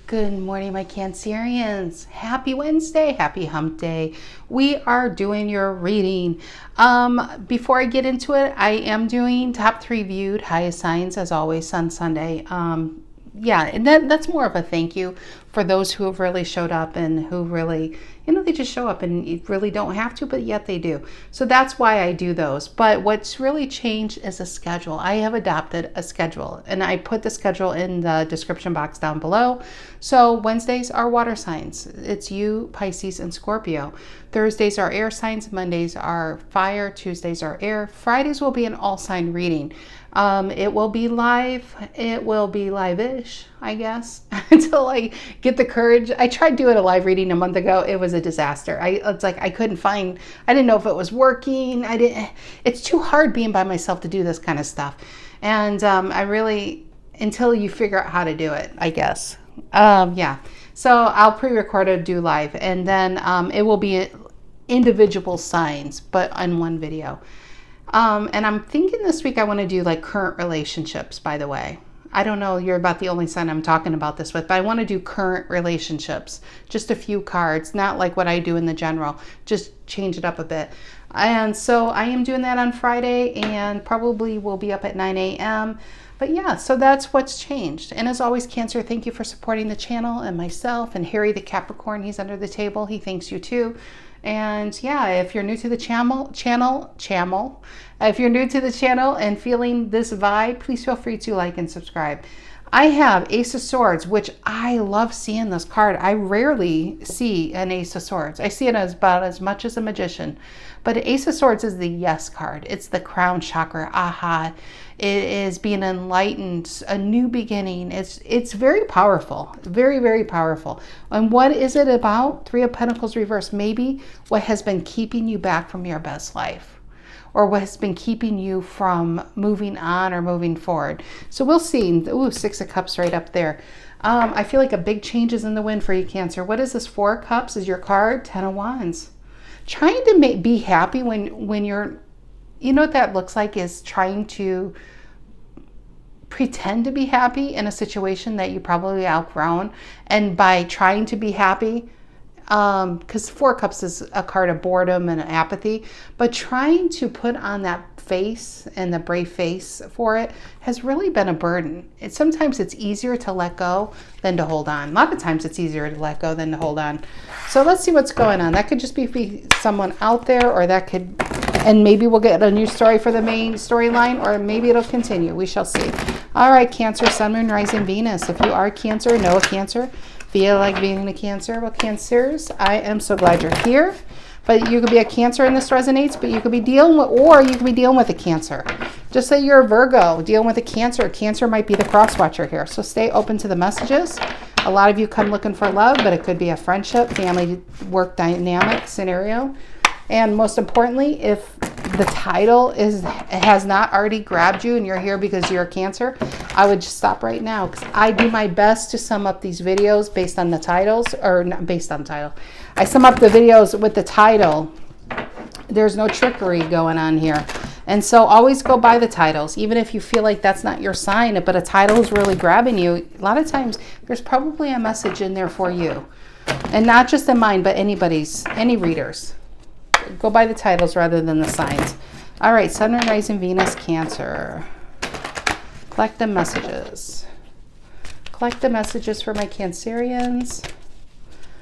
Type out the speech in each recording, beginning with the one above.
Good morning, my Cancerians. Happy Wednesday, happy hump day. We are doing your reading. Before I get into it, I am doing top 3 viewed highest signs as always on Sunday. And that's more of a thank you for those who have really showed up and who really, they just show up and you really don't have to, but yet they do. So that's why I do those. But what's really changed is a schedule. I have adopted a schedule and I put the schedule in the description box down below. So Wednesdays are water signs. It's you, Pisces, and Scorpio. Thursdays are air signs. Mondays are fire. Tuesdays are air. Fridays will be an all sign reading. It will be live. It will be live-ish, I guess, until I get the courage. I tried doing a live reading a month ago. It was a disaster. I didn't know if it was working. It's too hard being by myself to do this kind of stuff. And until you figure out how to do it, I guess. So I'll pre-record it, do live, and then it will be individual signs, but on one video. And I'm thinking this week I want to do like current relationships, by the way. I don't know, you're about the only sign I'm talking about this with, but I want to do current relationships. Just a few cards, not like what I do in the general. Just change it up a bit. And so I am doing that on Friday and probably will be up at 9 a.m. But yeah, so that's what's changed. And as always, Cancer, thank you for supporting the channel and myself. And Harry the Capricorn, he's under the table. He thanks you too. And yeah, if you're new to the channel, if you're new to the channel and feeling this vibe, please feel free to like and subscribe. I have Ace of Swords, which I love seeing this card. I rarely see an Ace of Swords. I see it about as much as a magician. But Ace of Swords is the yes card. It's the crown chakra. Aha. It is being enlightened, a new beginning. It's very powerful. Very, very powerful. And what is it about? 3 of Pentacles reversed. Maybe what has been keeping you back from your best life, or what has been keeping you from moving on or moving forward. So we'll see. Ooh, 6 of Cups right up there. I feel like a big change is in the wind for you, Cancer. What is this? 4 of Cups is your card. 10 of Wands. Trying to be happy when you're, what that looks like is trying to pretend to be happy in a situation that you probably outgrown. And by trying to be happy, because 4 of Cups is a card of boredom and apathy, but trying to put on that face and the brave face for it has really been a burden. Sometimes it's easier to let go than to hold on. A lot of times it's easier to let go than to hold on. So let's see what's going on. That could just be someone out there, or that could, and maybe we'll get a new story for the main storyline, or maybe it'll continue. We shall see. All right, Cancer, Sun, Moon, Rising, Venus. If you are Cancer, know a Cancer, feel like being a Cancer. Well, Cancers, I am so glad you're here. But you could be a Cancer and this resonates, but you could be dealing with a Cancer. Just say you're a Virgo, dealing with a Cancer. Cancer might be the cross-watcher here. So stay open to the messages. A lot of you come looking for love, but it could be a friendship, family, work dynamic scenario. And most importantly, if the title has not already grabbed you and you're here because you're a Cancer, I would just stop right now, because I do my best to sum up these videos based on the titles, or not based on the title. I sum up the videos with the title. There's no trickery going on here. And so always go by the titles, even if you feel like that's not your sign, but a title is really grabbing you. A lot of times there's probably a message in there for you. And not just in mine, but any readers. Go by the titles rather than the signs. All right, Sun, Moon, Rising, Venus, Cancer. Collect the messages. Collect the messages for my Cancerians.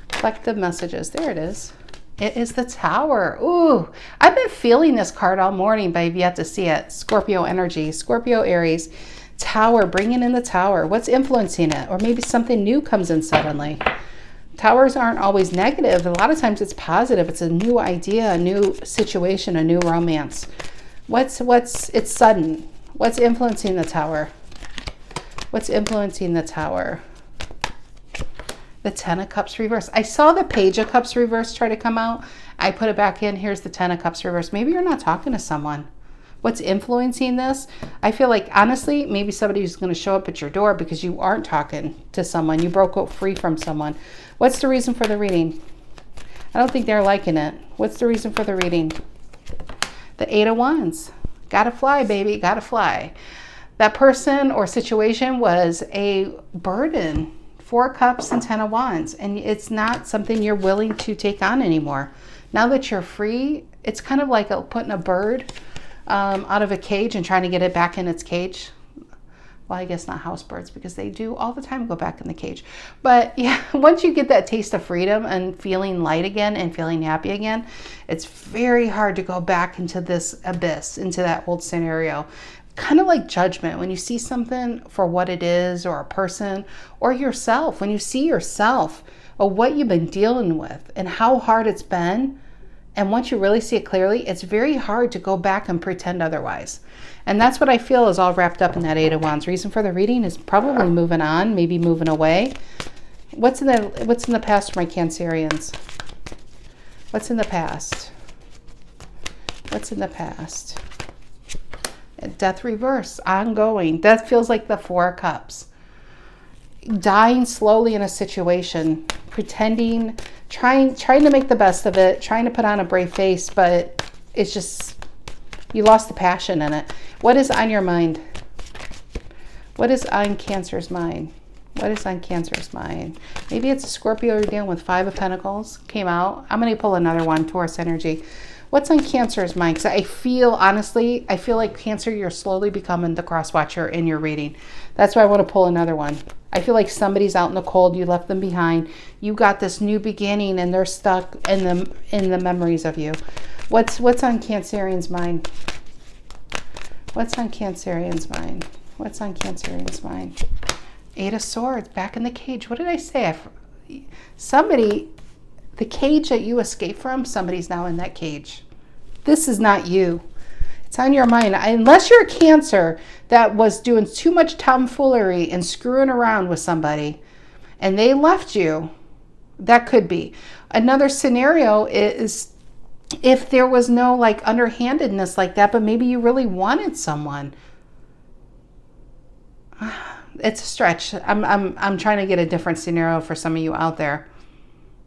Collect the messages. There it is. It is the Tower. Ooh, I've been feeling this card all morning, but I've yet to see it. Scorpio energy. Scorpio, Aries. Tower, bringing in the Tower. What's influencing it? Or maybe something new comes in suddenly. Towers aren't always negative. A lot of times it's positive. It's a new idea, a new situation, a new romance. It's sudden. What's influencing the Tower? What's influencing the Tower? The 10 of Cups reverse. I saw the Page of Cups reverse try to come out. I put it back in. Here's the 10 of Cups reverse. Maybe you're not talking to someone. What's influencing this? I feel like, honestly, maybe somebody who's going to show up at your door because you aren't talking to someone. You broke free from someone. What's the reason for the reading? I don't think they're liking it. What's the reason for the reading? The 8 of Wands. Gotta fly, baby. Gotta fly. That person or situation was a burden Four Cups and Ten of Wands, and it's not something you're willing to take on anymore. Now that you're free, it's kind of like putting a bird out of a cage and trying to get it back in its cage. Well, I guess not house birds, because they do all the time go back in the cage. But yeah, once you get that taste of freedom and feeling light again and feeling happy again, it's very hard to go back into this abyss, into that old scenario. Kind of like judgment, when you see something for what it is, or a person, or yourself, when you see yourself or what you've been dealing with and how hard it's been, and once you really see it clearly, it's very hard to go back and pretend otherwise. And that's what I feel is all wrapped up in that Eight of Wands. Reason for the reading is probably moving on, maybe moving away. What's in the past for my Cancerians? What's in the past? What's in the past? Death reverse, ongoing. That feels like the Four of Cups. Dying slowly in a situation, pretending, trying to make the best of it, trying to put on a brave face, but it's just, you lost the passion in it. What is on your mind? What is on Cancer's mind? What is on Cancer's mind? Maybe it's a Scorpio you're dealing with. Five of Pentacles came out. I'm going to pull another one, Taurus energy. What's on Cancer's mind? Because I feel, honestly, I feel like Cancer, you're slowly becoming the cross-watcher in your reading. That's why I want to pull another one. I feel like somebody's out in the cold. You left them behind. You got this new beginning, and they're stuck in the memories of you. What's on Cancerian's mind? What's on Cancerian's mind? What's on Cancerian's mind? Eight of Swords, back in the cage. What did I say? Somebody, the cage that you escaped from, somebody's now in that cage. This is not you. It's on your mind. Unless you're a Cancer that was doing too much tomfoolery and screwing around with somebody and they left you, that could be. Another scenario is if there was no like underhandedness like that, but maybe you really wanted someone. It's a stretch. I'm trying to get a different scenario for some of you out there.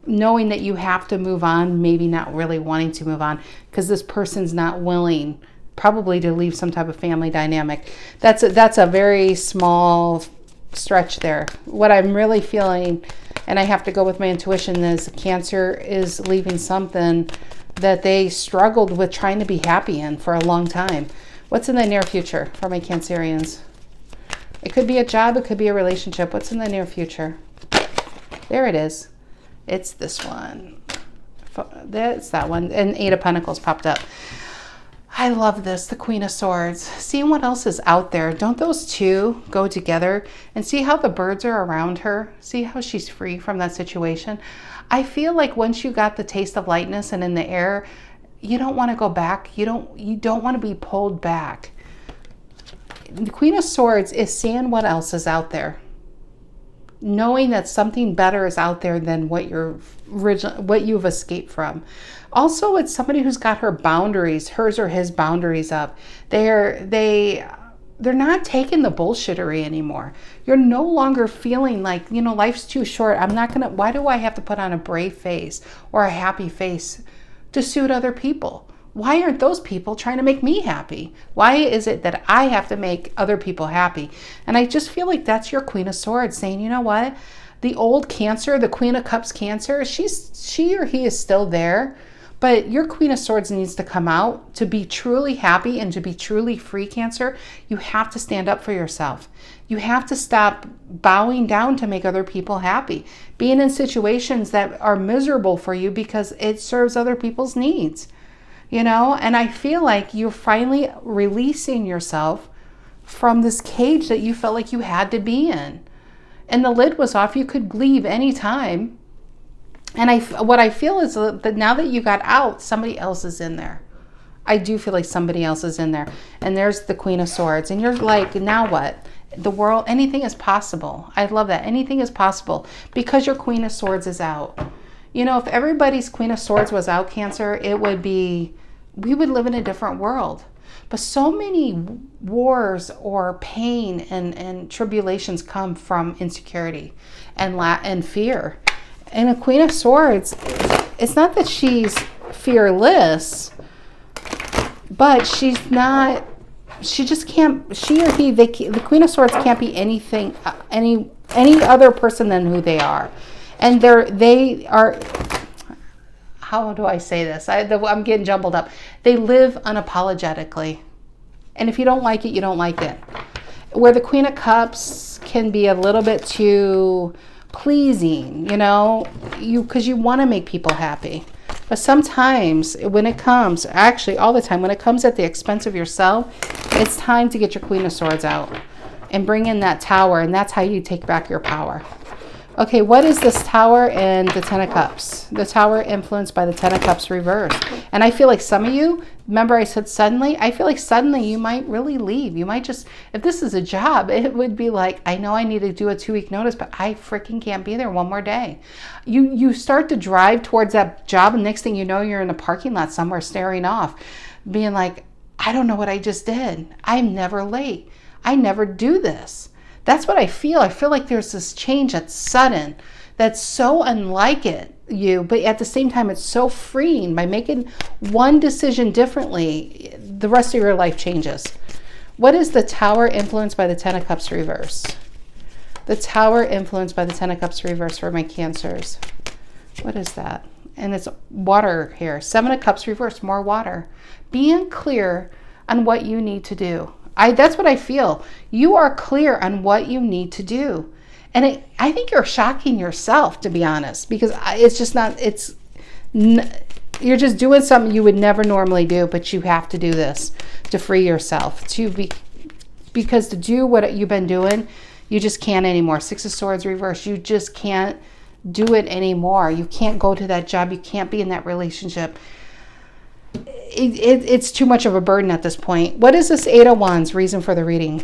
Knowing that you have to move on, maybe not really wanting to move on because this person's not willing probably to leave some type of family dynamic. That's a very small stretch there. What I'm really feeling, and I have to go with my intuition, is Cancer is leaving something that they struggled with trying to be happy in for a long time. What's in the near future for my Cancerians? It could be a job, it could be a relationship. What's in the near future? There it is. It's this one. That's that one. And Eight of Pentacles popped up. I love this, the Queen of Swords. Seeing what else is out there. Don't those two go together? And see how the birds are around her? See how she's free from that situation? I feel like once you got the taste of lightness and in the air, you don't want to go back. You don't want to be pulled back. The Queen of Swords is seeing what else is out there. Knowing that something better is out there than what you've escaped from. Also, it's somebody who's got her boundaries, hers or his boundaries up. They're not taking the bullshittery anymore. You're no longer feeling like, life's too short. Why do I have to put on a brave face or a happy face to suit other people? Why aren't those people trying to make me happy? Why is it that I have to make other people happy? And I just feel like that's your Queen of Swords saying, you know what? The old Cancer, the Queen of Cups Cancer, she or he is still there. But your Queen of Swords needs to come out to be truly happy and to be truly free, Cancer. You have to stand up for yourself. You have to stop bowing down to make other people happy. Being in situations that are miserable for you because it serves other people's needs. And I feel like you're finally releasing yourself from this cage that you felt like you had to be in. And the lid was off. You could leave anytime. And what I feel is that now that you got out, somebody else is in there. I do feel like somebody else is in there. And there's the Queen of Swords. And you're like, now what? The world, anything is possible. I love that. Anything is possible because your Queen of Swords is out. If everybody's Queen of Swords was out, Cancer, we would live in a different world. But so many wars or pain and tribulations come from insecurity and fear. And a Queen of Swords, it's not that she's fearless, but she or he, the Queen of Swords can't be anything, any other person than who they are. And they are, how do I say this? I'm getting jumbled up. They live unapologetically. And if you don't like it, you don't like it. Where the Queen of Cups can be a little bit too pleasing, you know, because you want to make people happy. But sometimes when it comes, actually all the time, when it comes at the expense of yourself, it's time to get your Queen of Swords out and bring in that Tower, and that's how you take back your power. Okay, what is this Tower and the Ten of Cups? The Tower influenced by the Ten of Cups reversed. And I feel like some of you, remember I said suddenly? I feel like suddenly you might really leave. You might just, if this is a job, it would be like, I know I need to do a 2-week notice, but I freaking can't be there one more day. You start to drive towards that job, and next thing you know, you're in a parking lot somewhere staring off, being like, I don't know what I just did. I'm never late. I never do this. That's what I feel. I feel like there's this change that's sudden, that's so unlike you, but at the same time, it's so freeing. By making one decision differently, the rest of your life changes. What is the Tower influenced by the Ten of Cups reverse? The Tower influenced by the Ten of Cups reverse for my Cancers. What is that? And it's water here. Seven of Cups reverse, more water. Being clear on what you need to do. That's what I feel. You are clear on what you need to do. And I think you're shocking yourself, to be honest, because it's just not, you're just doing something you would never normally do, but you have to do this to free yourself, because to do what you've been doing, you just can't anymore. Six of Swords reverse. You just can't do it anymore. You can't go to that job. You can't be in that relationship. It's too much of a burden at this point. What is this Eight of Wands reason for the reading?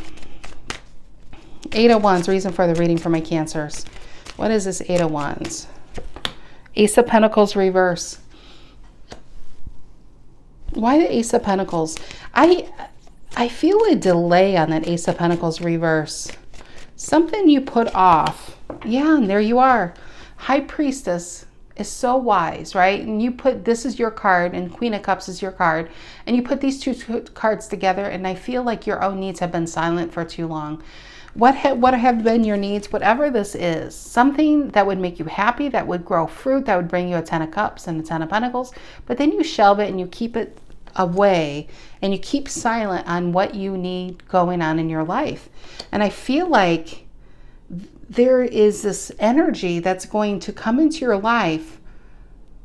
Eight of Wands reason for the reading for my Cancers. What is this Eight of Wands? Ace of Pentacles reverse. Why the Ace of Pentacles? I feel a delay on that Ace of Pentacles reverse. Something you put off. Yeah, and there you are. High Priestess is so wise, right? And you put, this is your card, and Queen of Cups is your card, and you put these two cards together, and I feel like your own needs have been silent for too long. What have been your needs? Whatever this is, something that would make you happy, that would grow fruit, that would bring you a Ten of Cups and a Ten of Pentacles, but then you shelve it and you keep it away, and you keep silent on what you need going on in your life. And I feel like there is this energy that's going to come into your life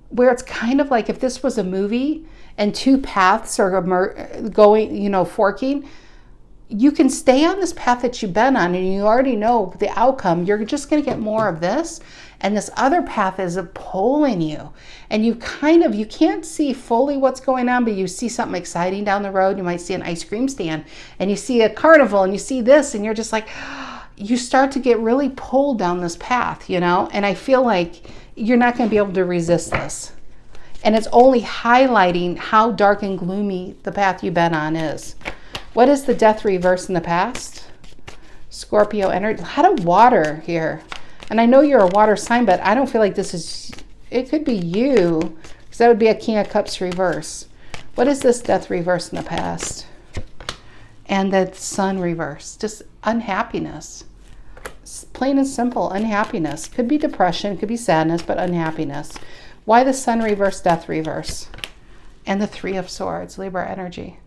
where it's kind of like if this was a movie and two paths are going, forking. You can stay on this path that you've been on, and you already know the outcome. You're just going to get more of this, and this other path is pulling you, and you can't see fully what's going on, but you see something exciting down the road. You might see an ice cream stand, and you see a carnival, and you see this, and you're just like, you start to get really pulled down this path, and I feel like you're not going to be able to resist this. And it's only highlighting how dark and gloomy the path you've been on is. What is the Death reverse in the past? Scorpio energy. A lot of water here. And I know you're a water sign, but I don't feel like this is, it could be you, because that would be a King of Cups reverse. What is this Death reverse in the past? And the Sun reverse. Just unhappiness. Plain and simple, unhappiness. Could be depression, could be sadness, but unhappiness. Why the Sun reverse, Death reverse? And the Three of Swords, Libra energy.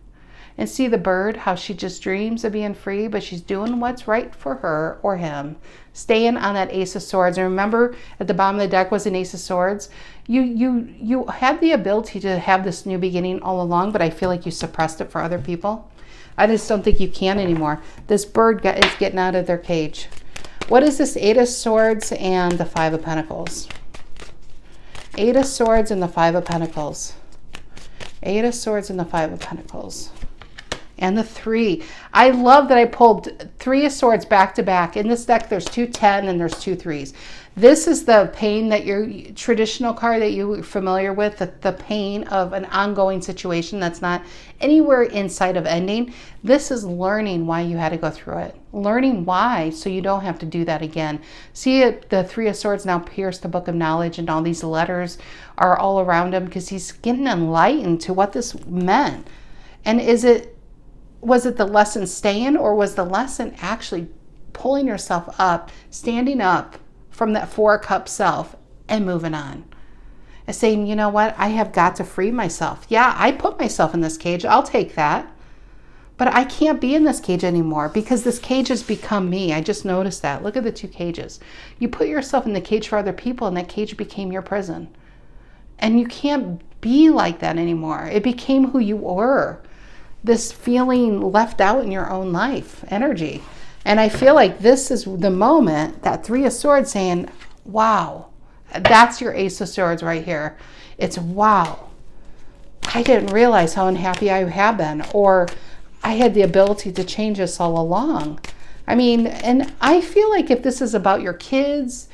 And see the bird, how she just dreams of being free, but she's doing what's right for her or him. Staying on that Ace of Swords. And remember, at the bottom of the deck was an Ace of Swords. You had the ability to have this new beginning all along, but I feel like you suppressed it for other people. I just don't think you can anymore. This bird is getting out of their cage. What is this Eight of Swords and the Five of Pentacles? Eight of Swords and the Five of Pentacles. Eight of Swords and the Five of Pentacles. And the Three. I love that I pulled Three of Swords back to back. In this deck, there's 2 10 and there's 2 3s. This is the pain that your traditional card that you're familiar with, the pain of an ongoing situation that's not anywhere in sight of ending. This is learning why you had to go through it. Learning why, so you don't have to do that again. See it, the Three of Swords now pierce the Book of Knowledge, and all these letters are all around him because he's getting enlightened to what this meant. And was it the lesson staying, or was the lesson actually pulling yourself up, standing up from that 4 cup self and moving on. And saying, you know what, I have got to free myself. Yeah, I put myself in this cage. I'll take that. But I can't be in this cage anymore because this cage has become me. I just noticed that. Look at the 2 cages. You put yourself in the cage for other people and that cage became your prison. And you can't be like that anymore. It became who you were. This feeling left out in your own life, energy. And I feel like this is the moment, that 3 of Swords saying, wow. That's your Ace of Swords right here. It's wow. I didn't realize how unhappy I have been, or I had the ability to change this all along. I mean, and I feel like if this is about your kids,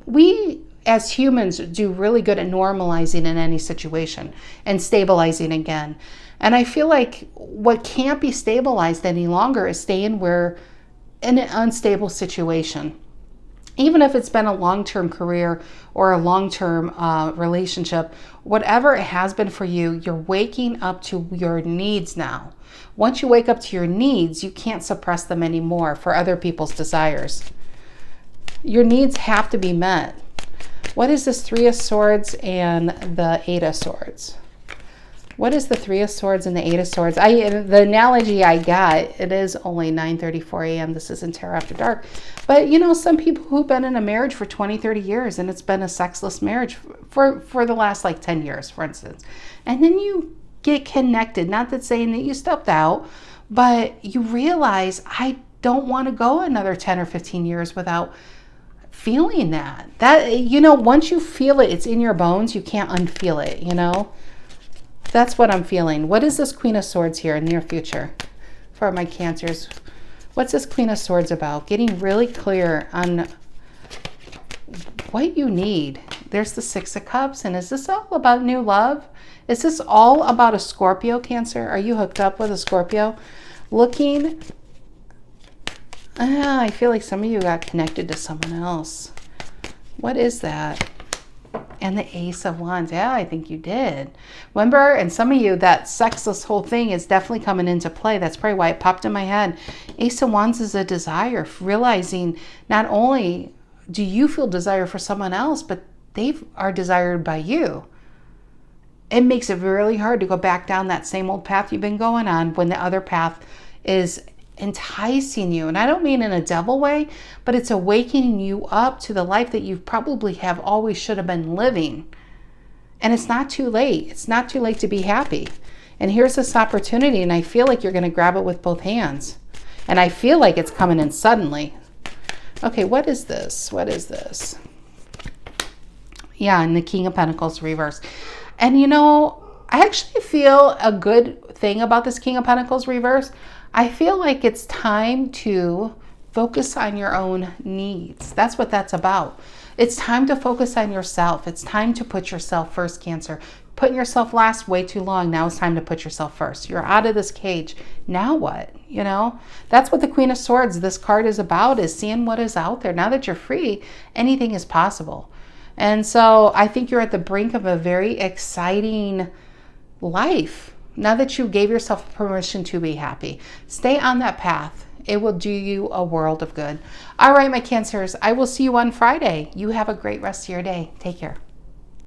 we as humans do really good at normalizing in any situation and stabilizing again. And I feel like what can't be stabilized any longer is staying in an unstable situation. Even if it's been a long-term career or a long-term relationship, whatever it has been for you, you're waking up to your needs now. Once you wake up to your needs, you can't suppress them anymore for other people's desires. Your needs have to be met. What is this 3 of Swords and the 8 of Swords? What is the 3 of Swords and the 8 of Swords? The analogy I got, it is only 9:34 a.m. This isn't Tarot After Dark. But, you know, some people who've been in a marriage for 20, 30 years and it's been a sexless marriage for the last like 10 years, for instance. And then you get connected. Not that saying that you stepped out, but you realize I don't want to go another 10 or 15 years without feeling that. That, you know, once you feel it, it's in your bones. You can't unfeel it, you know. That's what I'm feeling. What is this Queen of Swords here in near future for my Cancers? What's this Queen of Swords about? Getting really clear on what you need. There's the 6 of Cups. And is this all about new love? Is this all about a Scorpio, Cancer? Are you hooked up with a Scorpio? Looking. I feel like some of you got connected to someone else. What is that? And the Ace of Wands. Yeah, I think you did. Remember, and some of you, that sexless whole thing is definitely coming into play. That's probably why it popped in my head. Ace of Wands is a desire, realizing not only do you feel desire for someone else, but they are desired by you. It makes it really hard to go back down that same old path you've been going on when the other path is enticing you. And I don't mean in a devil way, but it's awakening you up to the life that you probably have always should have been living. And it's not too late. It's not too late to be happy. And here's this opportunity, and I feel like you're going to grab it with both hands. And I feel like it's coming in suddenly. Okay, what is this? What is this? Yeah, and the King of Pentacles reverse. And you know, I actually feel a good thing about this King of Pentacles reverse. I feel like it's time to focus on your own needs. That's what that's about. It's time to focus on yourself. It's time to put yourself first, Cancer. Putting yourself last way too long. Now it's time to put yourself first. You're out of this cage. Now what? You know, that's what the Queen of Swords, this card is about, is seeing what is out there. Now that you're free, anything is possible. And so I think you're at the brink of a very exciting life. Now that you gave yourself permission to be happy, stay on that path. It will do you a world of good. All right, my Cancers, I will see you on Friday. You have a great rest of your day. Take care.